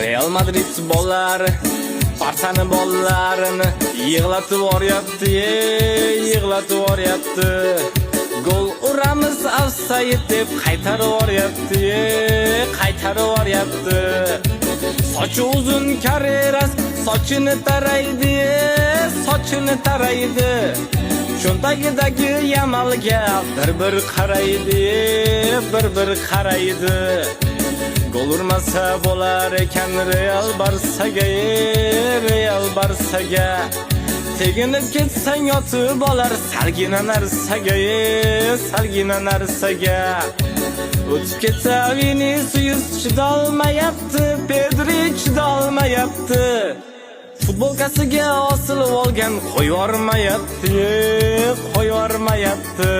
Real Madrid bollar Barsani bollarini yig'latib yuboryapti, yig'latib yuboryapti. Gol uramiz offside deb qaytarib yuboryapti, qaytarib yuboryapti. Sochi uzun Carreras sochini taraydi, sochini taraydi. Cho'ntagidagi Yamalga bir qaraydi, bir qaraydi. Gol urmasa bo'lar ekan Real Barsaga, Real Barsaga. Teginib ketsang yotib olar salgina narsaga, salgina narsaga. O'tib ketsa Vinicius chidolmayapti, Pedri chidolmayapti. Futbolkasiga osilib olgan qo'yormayapti, qo'yormayapti.